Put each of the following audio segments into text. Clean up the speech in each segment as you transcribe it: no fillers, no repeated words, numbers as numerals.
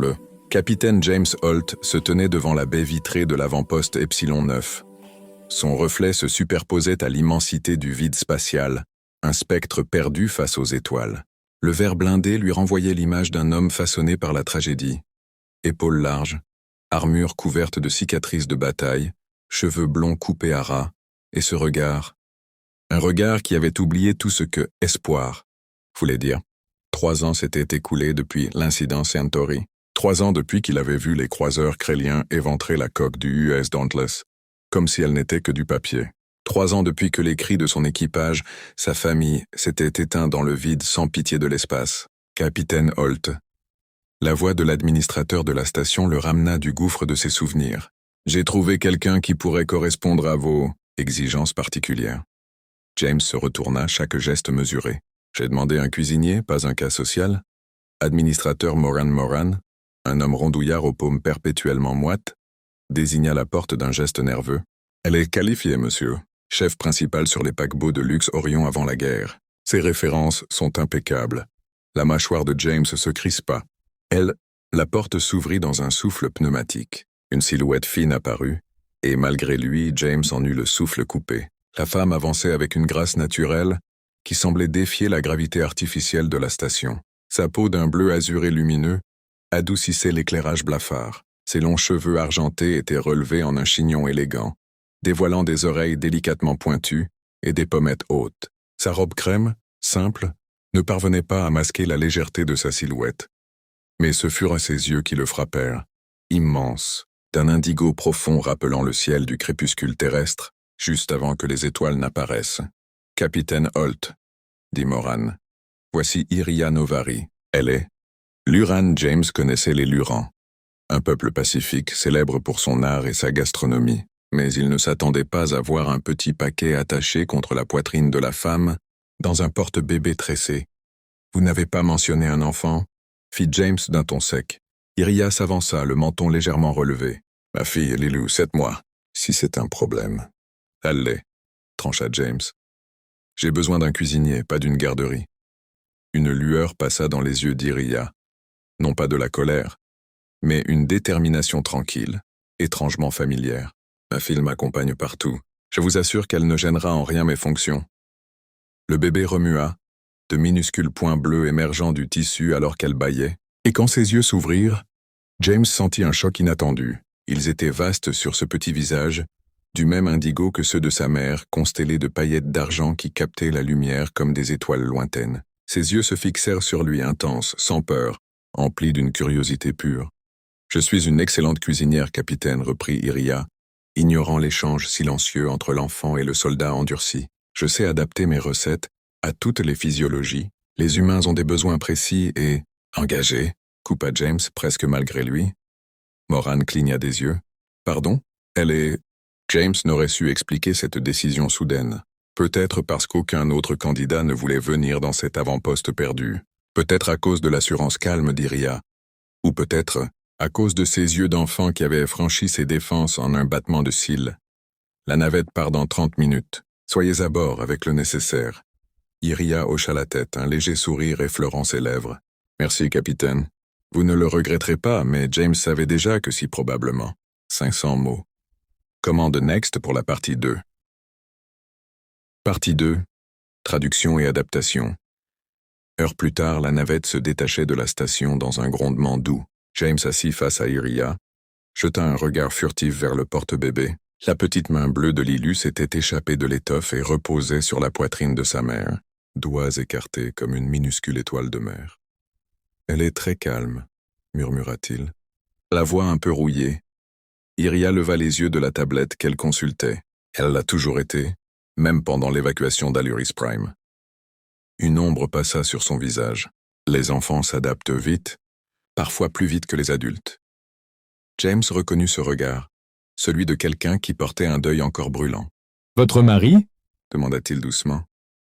le capitaine James Holt se tenait devant la baie vitrée de l'avant-poste Epsilon 9. Son reflet se superposait à l'immensité du vide spatial, un spectre perdu face aux étoiles. Le verre blindé lui renvoyait l'image d'un homme façonné par la tragédie. Épaules larges, armure couverte de cicatrices de bataille, cheveux blonds coupés à ras, et ce regard. Un regard qui avait oublié tout ce que espoir voulait dire. 3 ans s'étaient écoulés depuis l'incident Centauri. 3 ans depuis qu'il avait vu les croiseurs kréliens éventrer la coque du US Dauntless, comme si elle n'était que du papier. 3 ans depuis que les cris de son équipage, sa famille, s'étaient éteints dans le vide sans pitié de l'espace. Capitaine Holt. La voix de l'administrateur de la station le ramena du gouffre de ses souvenirs. « J'ai trouvé quelqu'un qui pourrait correspondre à vos exigences particulières. » James se retourna, chaque geste mesuré. « J'ai demandé un cuisinier, pas un cas social. » Administrateur Moran, un homme rondouillard aux paumes perpétuellement moites, désigna la porte d'un geste nerveux. « Elle est qualifiée, monsieur. Chef principal sur les paquebots de luxe Orion avant la guerre. Ses références sont impeccables. » La mâchoire de James se crispa. La porte s'ouvrit dans un souffle pneumatique. Une silhouette fine apparut, et malgré lui, James en eut le souffle coupé. La femme avançait avec une grâce naturelle qui semblait défier la gravité artificielle de la station. Sa peau d'un bleu azuré lumineux adoucissait l'éclairage blafard. Ses longs cheveux argentés étaient relevés en un chignon élégant, dévoilant des oreilles délicatement pointues et des pommettes hautes. Sa robe crème, simple, ne parvenait pas à masquer la légèreté de sa silhouette. Mais ce furent ses yeux qui le frappèrent, immenses, d'un indigo profond rappelant le ciel du crépuscule terrestre, juste avant que les étoiles n'apparaissent. « Capitaine Holt, » dit Moran. « Voici Iria Novari. Elle est... » Luran James connaissait les Lurans, un peuple pacifique célèbre pour son art et sa gastronomie, mais il ne s'attendait pas à voir un petit paquet attaché contre la poitrine de la femme dans un porte-bébé tressé. « Vous n'avez pas mentionné un enfant ?» fit James d'un ton sec. Iria s'avança, le menton légèrement relevé. « Ma fille, Lilou, 7 mois, si c'est un problème. »« Elle l'est, » trancha James. « J'ai besoin d'un cuisinier, pas d'une garderie. » Une lueur passa dans les yeux d'Iria. Non pas de la colère, mais une détermination tranquille, étrangement familière. « Ma fille m'accompagne partout. Je vous assure qu'elle ne gênera en rien mes fonctions. » Le bébé remua, de minuscules points bleus émergeant du tissu alors qu'elle bâillait, et quand ses yeux s'ouvrirent, James sentit un choc inattendu. Ils étaient vastes sur ce petit visage, du même indigo que ceux de sa mère, constellés de paillettes d'argent qui captaient la lumière comme des étoiles lointaines. Ses yeux se fixèrent sur lui intenses, sans peur, emplis d'une curiosité pure. « Je suis une excellente cuisinière, capitaine, » reprit Iria, ignorant l'échange silencieux entre l'enfant et le soldat endurci. « Je sais adapter mes recettes à toutes les physiologies. Les humains ont des besoins précis et... engagés, » coupa James presque malgré lui. Moran cligna des yeux. « Pardon ? Elle est... » James n'aurait su expliquer cette décision soudaine. Peut-être parce qu'aucun autre candidat ne voulait venir dans cet avant-poste perdu. Peut-être à cause de l'assurance calme d'Iria. Ou peut-être à cause de ses yeux d'enfant qui avaient franchi ses défenses en un battement de cils. « La navette part dans 30 minutes. Soyez à bord avec le nécessaire. » Iria hocha la tête, un léger sourire effleurant ses lèvres. « Merci, capitaine. Vous ne le regretterez pas, mais James savait déjà que si probablement. 500 mots. Commande next pour la partie 2. Partie 2. Traduction et adaptation. Heures plus tard, la navette se détachait de la station dans un grondement doux. James assis face à Iria, jeta un regard furtif vers le porte-bébé. La petite main bleue de Lilou s'était échappée de l'étoffe et reposait sur la poitrine de sa mère, doigts écartés comme une minuscule étoile de mer. « Elle est très calme, » murmura-t-il. La voix un peu rouillée. Iria leva les yeux de la tablette qu'elle consultait. Elle l'a toujours été, même pendant l'évacuation d'Aluris Prime. Une ombre passa sur son visage. Les enfants s'adaptent vite, parfois plus vite que les adultes. James reconnut ce regard, celui de quelqu'un qui portait un deuil encore brûlant. « Votre mari ?» demanda-t-il doucement.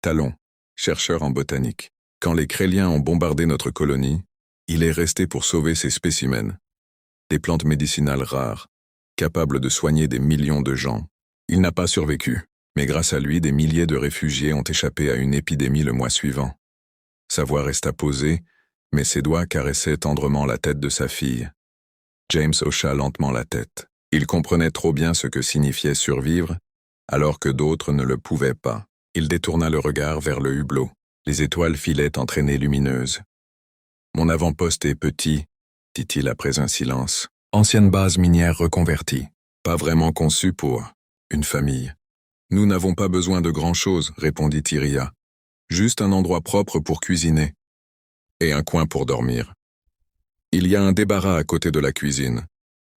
Talon, chercheur en botanique. Quand les Kréliens ont bombardé notre colonie, il est resté pour sauver ces spécimens. Des plantes médicinales rares, capables de soigner des millions de gens. Il n'a pas survécu, mais grâce à lui, des milliers de réfugiés ont échappé à une épidémie le mois suivant. Sa voix resta posée, mais ses doigts caressaient tendrement la tête de sa fille. James hocha lentement la tête. Il comprenait trop bien ce que signifiait survivre, alors que d'autres ne le pouvaient pas. Il détourna le regard vers le hublot. Les étoiles filaient en traînées lumineuses. « Mon avant-poste est petit », dit-il après un silence. « Ancienne base minière reconvertie. Pas vraiment conçue pour une famille. »« Nous n'avons pas besoin de grand-chose », répondit Iria. « Juste un endroit propre pour cuisiner. Et un coin pour dormir. Il y a un débarras à côté de la cuisine.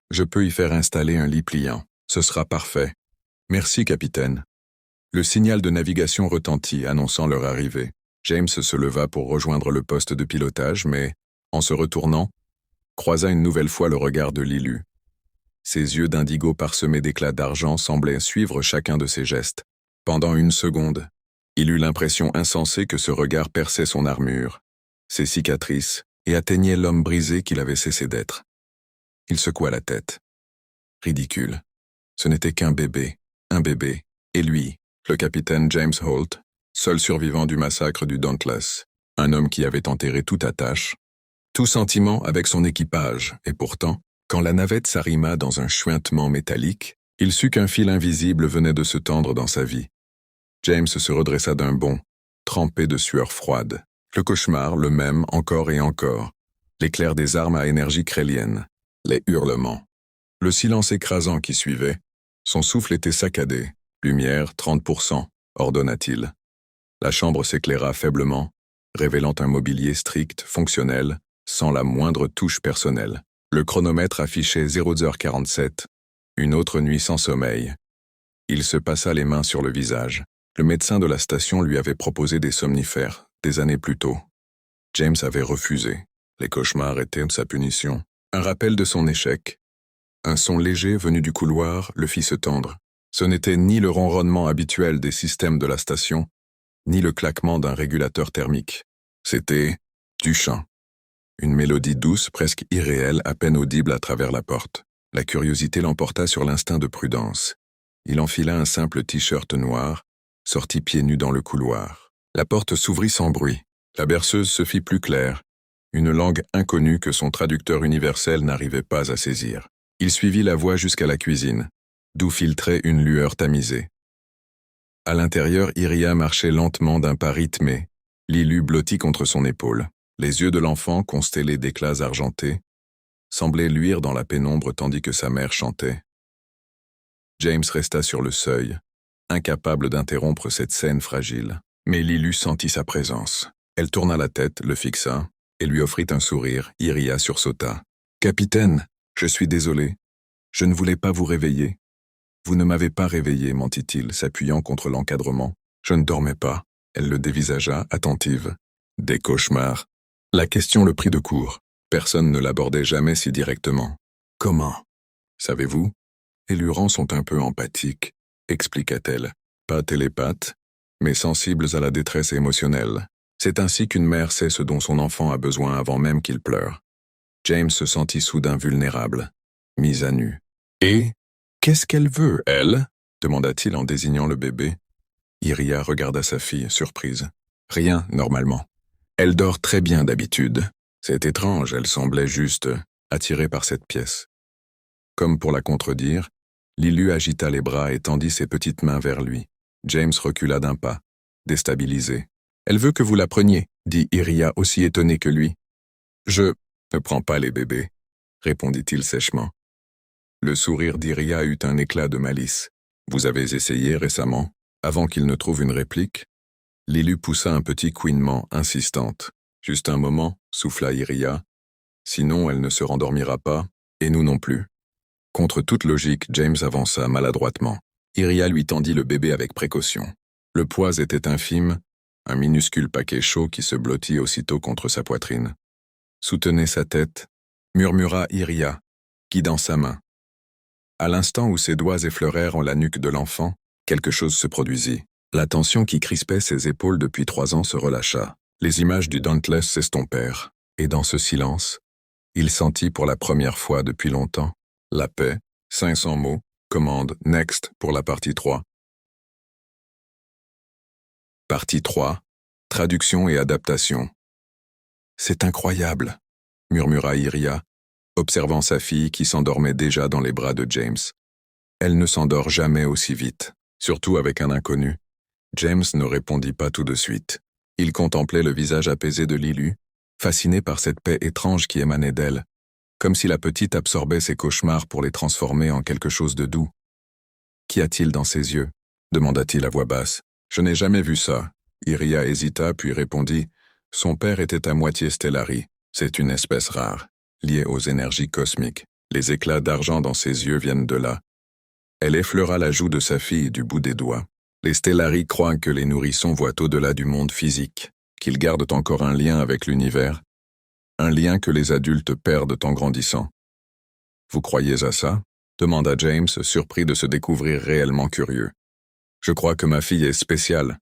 Je peux y faire installer un lit pliant. Ce sera parfait. Merci, capitaine. » Le signal de navigation retentit, annonçant leur arrivée. James se leva pour rejoindre le poste de pilotage, mais, en se retournant, croisa une nouvelle fois le regard de Lilu. Ses yeux d'indigo parsemés d'éclats d'argent semblaient suivre chacun de ses gestes. Pendant une seconde, il eut l'impression insensée que ce regard perçait son armure, ses cicatrices, et atteignait l'homme brisé qu'il avait cessé d'être. Il secoua la tête. Ridicule. Ce n'était qu'un bébé, et lui, le capitaine James Holt, seul survivant du massacre du Dauntless, un homme qui avait enterré toute attache, tout sentiment avec son équipage, et pourtant, quand la navette s'arrima dans un chuintement métallique, il sut qu'un fil invisible venait de se tendre dans sa vie. James se redressa d'un bond, trempé de sueur froide. Le cauchemar, le même encore et encore. L'éclair des armes à énergie crélienne, les hurlements. Le silence écrasant qui suivait. Son souffle était saccadé. Lumière, 30%, ordonna-t-il. La chambre s'éclaira faiblement, révélant un mobilier strict, fonctionnel, sans la moindre touche personnelle. Le chronomètre affichait 0h47, une autre nuit sans sommeil. Il se passa les mains sur le visage. Le médecin de la station lui avait proposé des somnifères, des années plus tôt. James avait refusé. Les cauchemars étaient sa punition. Un rappel de son échec. Un son léger venu du couloir le fit se tendre. Ce n'était ni le ronronnement habituel des systèmes de la station, ni le claquement d'un régulateur thermique. C'était du chant. Une mélodie douce, presque irréelle, à peine audible à travers la porte. La curiosité l'emporta sur l'instinct de prudence. Il enfila un simple t-shirt noir, sortit pieds nus dans le couloir. La porte s'ouvrit sans bruit. La berceuse se fit plus claire, une langue inconnue que son traducteur universel n'arrivait pas à saisir. Il suivit la voie jusqu'à la cuisine, d'où filtrait une lueur tamisée. À l'intérieur, Iria marchait lentement d'un pas rythmé, Lilu blotti contre son épaule. Les yeux de l'enfant, constellés d'éclats argentés, semblaient luire dans la pénombre tandis que sa mère chantait. James resta sur le seuil, incapable d'interrompre cette scène fragile. Mais Lilu sentit sa présence. Elle tourna la tête, le fixa, et lui offrit un sourire. Iria sursauta. « Capitaine, je suis désolé. Je ne voulais pas vous réveiller. »« Vous ne m'avez pas réveillé, mentit-il, s'appuyant contre l'encadrement. Je ne dormais pas. » Elle le dévisagea, attentive. Des cauchemars. La question le prit de court. Personne ne l'abordait jamais si directement. « Comment ? Savez-vous ? Les Lurans sont un peu empathiques, expliqua-t-elle. Pas télépathes, mais sensibles à la détresse émotionnelle. C'est ainsi qu'une mère sait ce dont son enfant a besoin avant même qu'il pleure. » James se sentit soudain vulnérable, mis à nu. « Et qu'est-ce qu'elle veut, elle ?» demanda-t-il en désignant le bébé. Iria regarda sa fille, surprise. « Rien, normalement. Elle dort très bien d'habitude. C'est étrange, elle semblait juste attirée par cette pièce. » Comme pour la contredire, Lilu agita les bras et tendit ses petites mains vers lui. James recula d'un pas, déstabilisé. « Elle veut que vous la preniez, » dit Iria aussi étonnée que lui. « Je ne prends pas les bébés, » répondit-il sèchement. Le sourire d'Iria eut un éclat de malice. « Vous avez essayé récemment ?» Avant qu'il ne trouve une réplique, Lilu poussa un petit couinement insistante. « Juste un moment, » souffla Iria. « Sinon, elle ne se rendormira pas, et nous non plus. » Contre toute logique, James avança maladroitement. Iria lui tendit le bébé avec précaution. Le poids était infime, un minuscule paquet chaud qui se blottit aussitôt contre sa poitrine. « Soutenez sa tête », murmura Iria, guidant sa main. À l'instant où ses doigts effleurèrent la nuque de l'enfant, quelque chose se produisit. La tension qui crispait ses épaules depuis 3 ans se relâcha. Les images du Dauntless s'estompèrent, et dans ce silence, il sentit pour la première fois depuis longtemps la paix, 500 mots, commande Next pour la partie 3. Partie 3, traduction et adaptation. C'est incroyable, murmura Iria, observant sa fille qui s'endormait déjà dans les bras de James. Elle ne s'endort jamais aussi vite, surtout avec un inconnu. James ne répondit pas tout de suite. Il contemplait le visage apaisé de Lilu, fasciné par cette paix étrange qui émanait d'elle, comme si la petite absorbait ses cauchemars pour les transformer en quelque chose de doux. « Qu'y a-t-il dans ses yeux » demanda-t-il à voix basse. « Je n'ai jamais vu ça. » Iria hésita puis répondit. Son père était à moitié Stellari. C'est une espèce rare, liée aux énergies cosmiques. Les éclats d'argent dans ses yeux viennent de là. Elle effleura la joue de sa fille du bout des doigts. Les Stellari croient que les nourrissons voient au-delà du monde physique, qu'ils gardent encore un lien avec l'univers, un lien que les adultes perdent en grandissant. « Vous croyez à ça » demanda James, surpris de se découvrir réellement curieux. « Je crois que ma fille est spéciale, »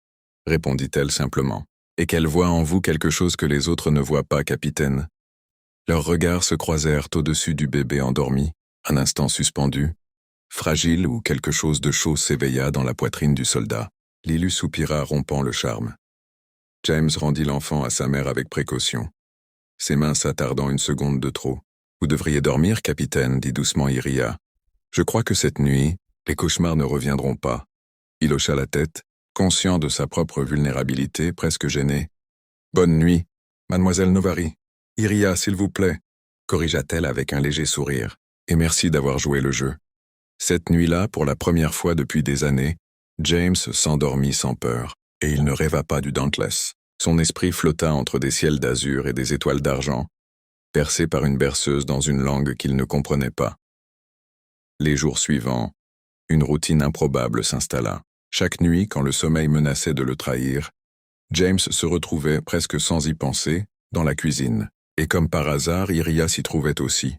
répondit-elle simplement, « et qu'elle voit en vous quelque chose que les autres ne voient pas, capitaine. » Leurs regards se croisèrent au-dessus du bébé endormi, un instant suspendu. Fragile ou quelque chose de chaud s'éveilla dans la poitrine du soldat. Lilu soupira, rompant le charme. James rendit l'enfant à sa mère avec précaution, ses mains s'attardant une seconde de trop. « Vous devriez dormir, capitaine, » dit doucement Iria. « Je crois que cette nuit, les cauchemars ne reviendront pas. » Il hocha la tête, conscient de sa propre vulnérabilité, presque gêné. « Bonne nuit, mademoiselle Novary. Iria, s'il vous plaît, » corrigea-t-elle avec un léger sourire. « Et merci d'avoir joué le jeu. » Cette nuit-là, pour la première fois depuis des années, James s'endormit sans peur, et il ne rêva pas du Dauntless. Son esprit flotta entre des ciels d'azur et des étoiles d'argent, percé par une berceuse dans une langue qu'il ne comprenait pas. Les jours suivants, une routine improbable s'installa. Chaque nuit, quand le sommeil menaçait de le trahir, James se retrouvait, presque sans y penser, dans la cuisine, et comme par hasard, Iria s'y trouvait aussi,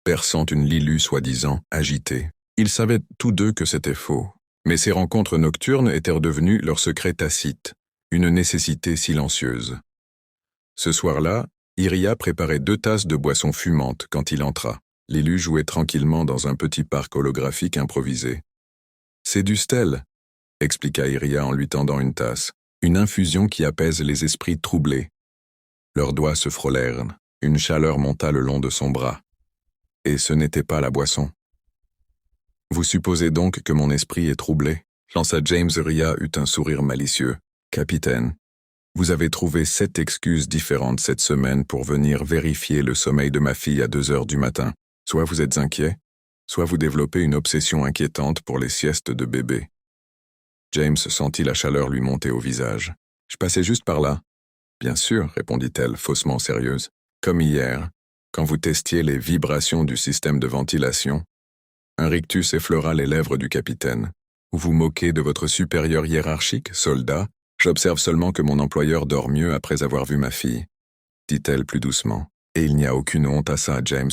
perçant une Lilu soi-disant agitée. Ils savaient tous deux que c'était faux, mais ces rencontres nocturnes étaient devenues leur secret tacite, une nécessité silencieuse. Ce soir-là, Iria préparait 2 tasses de boisson fumante quand il entra. Lilu jouait tranquillement dans un petit parc holographique improvisé. « C'est du Stell », expliqua Iria en lui tendant une tasse, une infusion qui apaise les esprits troublés. Leurs doigts se frôlèrent, une chaleur monta le long de son bras. Et ce n'était pas la boisson. « Vous supposez donc que mon esprit est troublé ?» lança James. Iria eut un sourire malicieux. « Capitaine, vous avez trouvé 7 excuses différentes cette semaine pour venir vérifier le sommeil de ma fille à 2 heures du matin. Soit vous êtes inquiet, soit vous développez une obsession inquiétante pour les siestes de bébé. » James sentit la chaleur lui monter au visage. « Je passais juste par là. »« Bien sûr, » répondit-elle, faussement sérieuse. « Comme hier, quand vous testiez les vibrations du système de ventilation. » Un rictus effleura les lèvres du capitaine. « Vous vous moquez de votre supérieur hiérarchique, soldat? J'observe seulement que mon employeur dort mieux après avoir vu ma fille. » dit-elle plus doucement. Et il n'y a aucune honte à ça, James.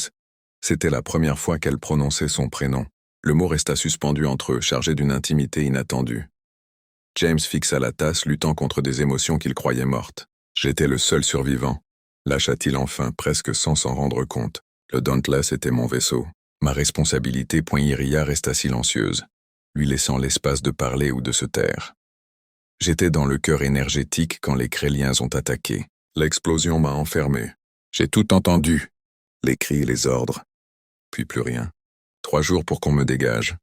C'était la première fois qu'elle prononçait son prénom. Le mot resta suspendu entre eux, chargé d'une intimité inattendue. James fixa la tasse, luttant contre des émotions qu'il croyait mortes. « J'étais le seul survivant. » lâcha-t-il enfin, presque sans s'en rendre compte. Le Dauntless était mon vaisseau. Ma responsabilité. Iria resta silencieuse, lui laissant l'espace de parler ou de se taire. J'étais dans le cœur énergétique quand les Kréliens ont attaqué. L'explosion m'a enfermé. J'ai tout entendu. Les cris, les ordres. Puis plus rien. 3 jours pour qu'on me dégage.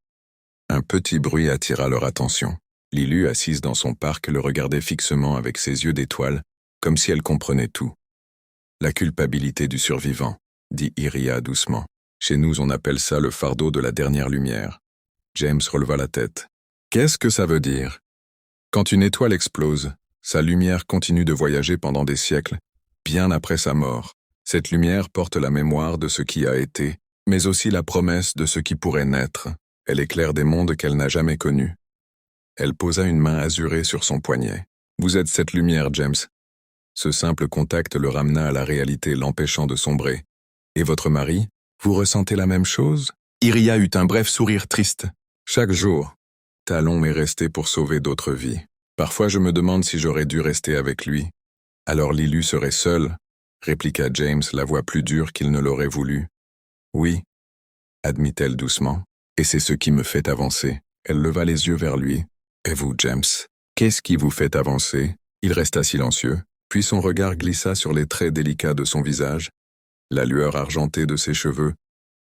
Un petit bruit attira leur attention. Lilu, assise dans son parc, le regardait fixement avec ses yeux d'étoile, comme si elle comprenait tout. « La culpabilité du survivant », dit Iria doucement. « Chez nous, on appelle ça le fardeau de la dernière lumière. » James releva la tête. « Qu'est-ce que ça veut dire ? Quand une étoile explose, sa lumière continue de voyager pendant des siècles, bien après sa mort. Cette lumière porte la mémoire de ce qui a été, mais aussi la promesse de ce qui pourrait naître. Elle éclaire des mondes qu'elle n'a jamais connus. » Elle posa une main azurée sur son poignet. « Vous êtes cette lumière, James. » Ce simple contact le ramena à la réalité, l'empêchant de sombrer. « Et votre mari ? Vous ressentez la même chose ?» Iria eut un bref sourire triste. « Chaque jour, Talon m'est resté pour sauver d'autres vies. Parfois je me demande si j'aurais dû rester avec lui. Alors Lilu serait seule, » répliqua James, la voix plus dure qu'il ne l'aurait voulu. « Oui, » admit-elle doucement, « et c'est ce qui me fait avancer. » Elle leva les yeux vers lui. « Et vous, James, qu'est-ce qui vous fait avancer ?» Il resta silencieux, Puis son regard glissa sur les traits délicats de son visage, la lueur argentée de ses cheveux,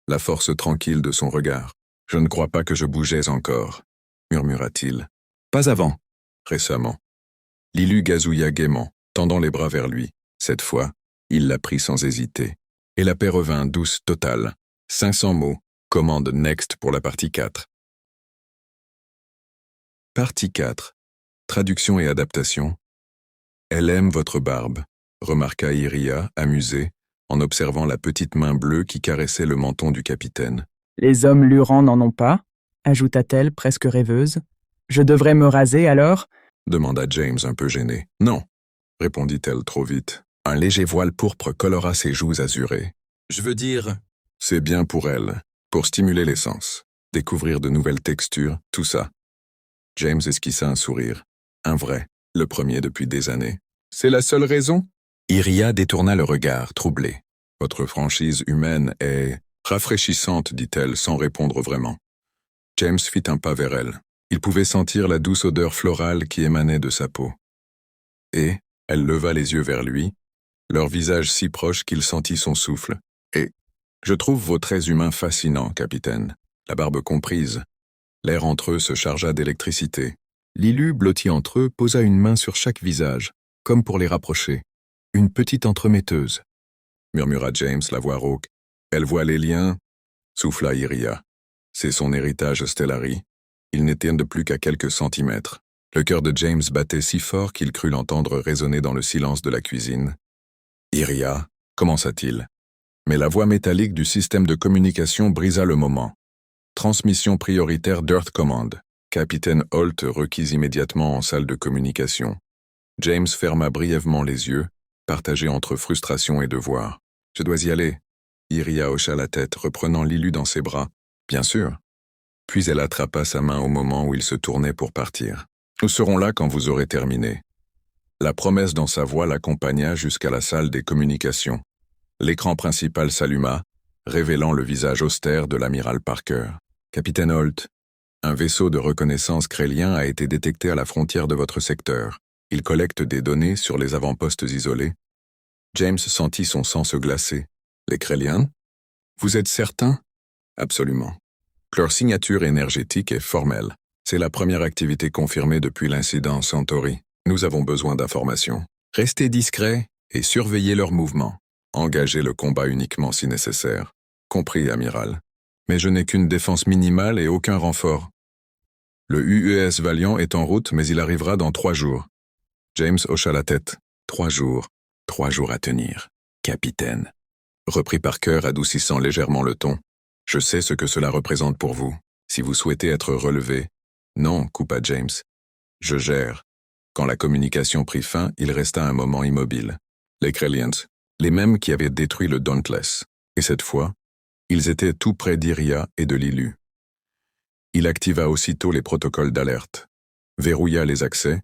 la force tranquille de son regard. « Je ne crois pas que je bougeais encore », murmura-t-il. « Pas avant. » Récemment. Lilu gazouilla gaiement, tendant les bras vers lui. Cette fois, il la prit sans hésiter. Et la paix revint douce totale. 500 mots. Commande Next pour la partie 4. Partie 4. Traduction et adaptation. Elle aime votre barbe, remarqua Iria, amusée, en observant la petite main bleue qui caressait le menton du capitaine. Les hommes lurants n'en ont pas, ajouta-t-elle presque rêveuse. Je devrais me raser alors? Demanda James un peu gêné. Non, répondit-elle trop vite. Un léger voile pourpre colora ses joues azurées. Je veux dire, c'est bien pour elle, pour stimuler les sens, découvrir de nouvelles textures, tout ça. James esquissa un sourire. Un vrai, le premier depuis des années. C'est la seule raison? Iria détourna le regard, troublée. Votre franchise humaine est rafraîchissante, dit-elle, sans répondre vraiment. James fit un pas vers elle. Il pouvait sentir la douce odeur florale qui émanait de sa peau. Et elle leva les yeux vers lui, leur visage si proche qu'il sentit son souffle. Et je trouve vos traits humains fascinants, capitaine, la barbe comprise. L'air entre eux se chargea d'électricité. Lilu, blotti entre eux, posa une main sur chaque visage, comme pour les rapprocher. Une petite entremetteuse, murmura James, la voix rauque. Elle voit les liens, souffla Iria. C'est son héritage Stellari. Il n'était de plus qu'à quelques centimètres. Le cœur de James battait si fort qu'il crut l'entendre résonner dans le silence de la cuisine. Iria, commença-t-il. Mais la voix métallique du système de communication brisa le moment. Transmission prioritaire d'Earth Command. Capitaine Holt requis immédiatement en salle de communication. James ferma brièvement les yeux, partagé entre frustration et devoir. « Je dois y aller. » Iria hocha la tête, reprenant Lilu dans ses bras. « Bien sûr. » Puis elle attrapa sa main au moment où il se tournait pour partir. « Nous serons là quand vous aurez terminé. » La promesse dans sa voix l'accompagna jusqu'à la salle des communications. L'écran principal s'alluma, révélant le visage austère de l'amiral Parker. « Capitaine Holt, un vaisseau de reconnaissance krélien a été détecté à la frontière de votre secteur. Il collecte des données sur les avant-postes isolés. » James sentit son sang se glacer. « Les Kréliens? Vous êtes certain? » « Absolument. Leur signature énergétique est formelle. C'est la première activité confirmée depuis l'incident Centauri. Nous avons besoin d'informations. Restez discrets et surveillez leurs mouvements. Engagez le combat uniquement si nécessaire. Compris, amiral. Mais je n'ai qu'une défense minimale et aucun renfort. Le UES Valiant est en route, mais il arrivera dans 3 jours. James hocha la tête. 3 jours. 3 jours à tenir. Capitaine. Reprit Parker, adoucissant légèrement le ton. Je sais ce que cela représente pour vous. Si vous souhaitez être relevé... Non, coupa James. Je gère. Quand la communication prit fin, il resta un moment immobile. Les Kréliens, les mêmes qui avaient détruit le Dauntless. Et cette fois, ils étaient tout près d'Iria et de Lilu. Il activa aussitôt les protocoles d'alerte, verrouilla les accès,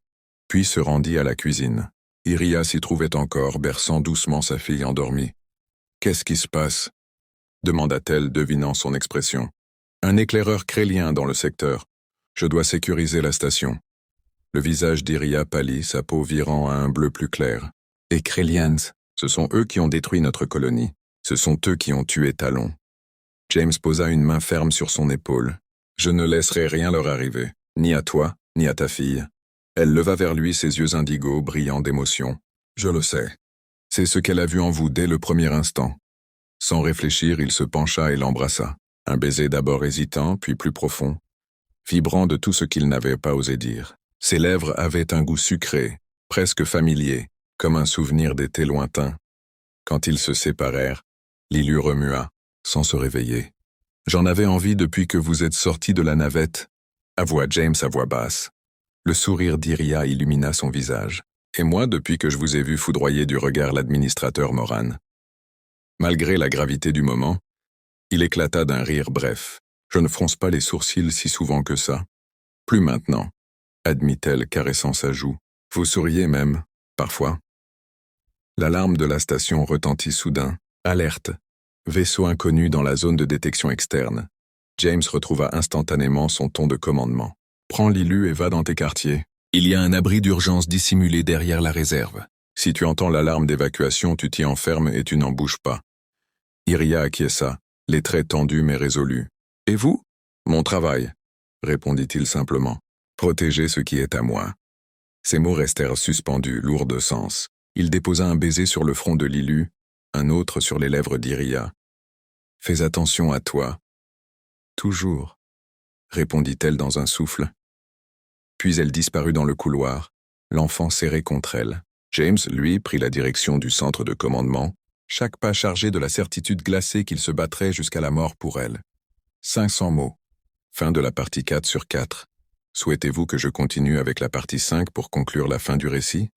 puis se rendit à la cuisine. Iria s'y trouvait encore, berçant doucement sa fille endormie. « Qu'est-ce qui se passe ?» demanda-t-elle, devinant son expression. « Un éclaireur krélien dans le secteur. Je dois sécuriser la station. » Le visage d'Iria pâlit, sa peau virant à un bleu plus clair. « Les Kréliens, ce sont eux qui ont détruit notre colonie. Ce sont eux qui ont tué Talon. » James posa une main ferme sur son épaule. « Je ne laisserai rien leur arriver, ni à toi, ni à ta fille. » Elle leva vers lui ses yeux indigos, brillants d'émotion. « Je le sais. C'est ce qu'elle a vu en vous dès le premier instant. » Sans réfléchir, il se pencha et l'embrassa. Un baiser d'abord hésitant, puis plus profond, vibrant de tout ce qu'il n'avait pas osé dire. Ses lèvres avaient un goût sucré, presque familier, comme un souvenir d'été lointain. Quand ils se séparèrent, Lilu remua, sans se réveiller. « J'en avais envie depuis que vous êtes sortis de la navette », avoua James à voix basse. Le sourire d'Iria illumina son visage. « Et moi, depuis que je vous ai vu foudroyer du regard l'administrateur Moran. » Malgré la gravité du moment, il éclata d'un rire bref. « Je ne fronce pas les sourcils si souvent que ça. Plus maintenant, » admit-elle, caressant sa joue. « Vous souriez même, parfois. » L'alarme de la station retentit soudain. Alerte. Vaisseau inconnu dans la zone de détection externe. James retrouva instantanément son ton de commandement. « Prends Lilu et va dans tes quartiers. Il y a un abri d'urgence dissimulé derrière la réserve. Si tu entends l'alarme d'évacuation, tu t'y enfermes et tu n'en bouges pas. Iria acquiesça, les traits tendus mais résolus. « Et vous ?»« Mon travail, » répondit-il simplement. « Protéger ce qui est à moi. » Ces mots restèrent suspendus, lourds de sens. Il déposa un baiser sur le front de Lilu, un autre sur les lèvres d'Iria. « Fais attention à toi. »« Toujours, » répondit-elle dans un souffle. Puis elle disparut dans le couloir, l'enfant serré contre elle. James, lui, prit la direction du centre de commandement, chaque pas chargé de la certitude glacée qu'il se battrait jusqu'à la mort pour elle. 500 mots. Fin de la partie 4/4. Souhaitez-vous que je continue avec la partie 5 pour conclure la fin du récit ?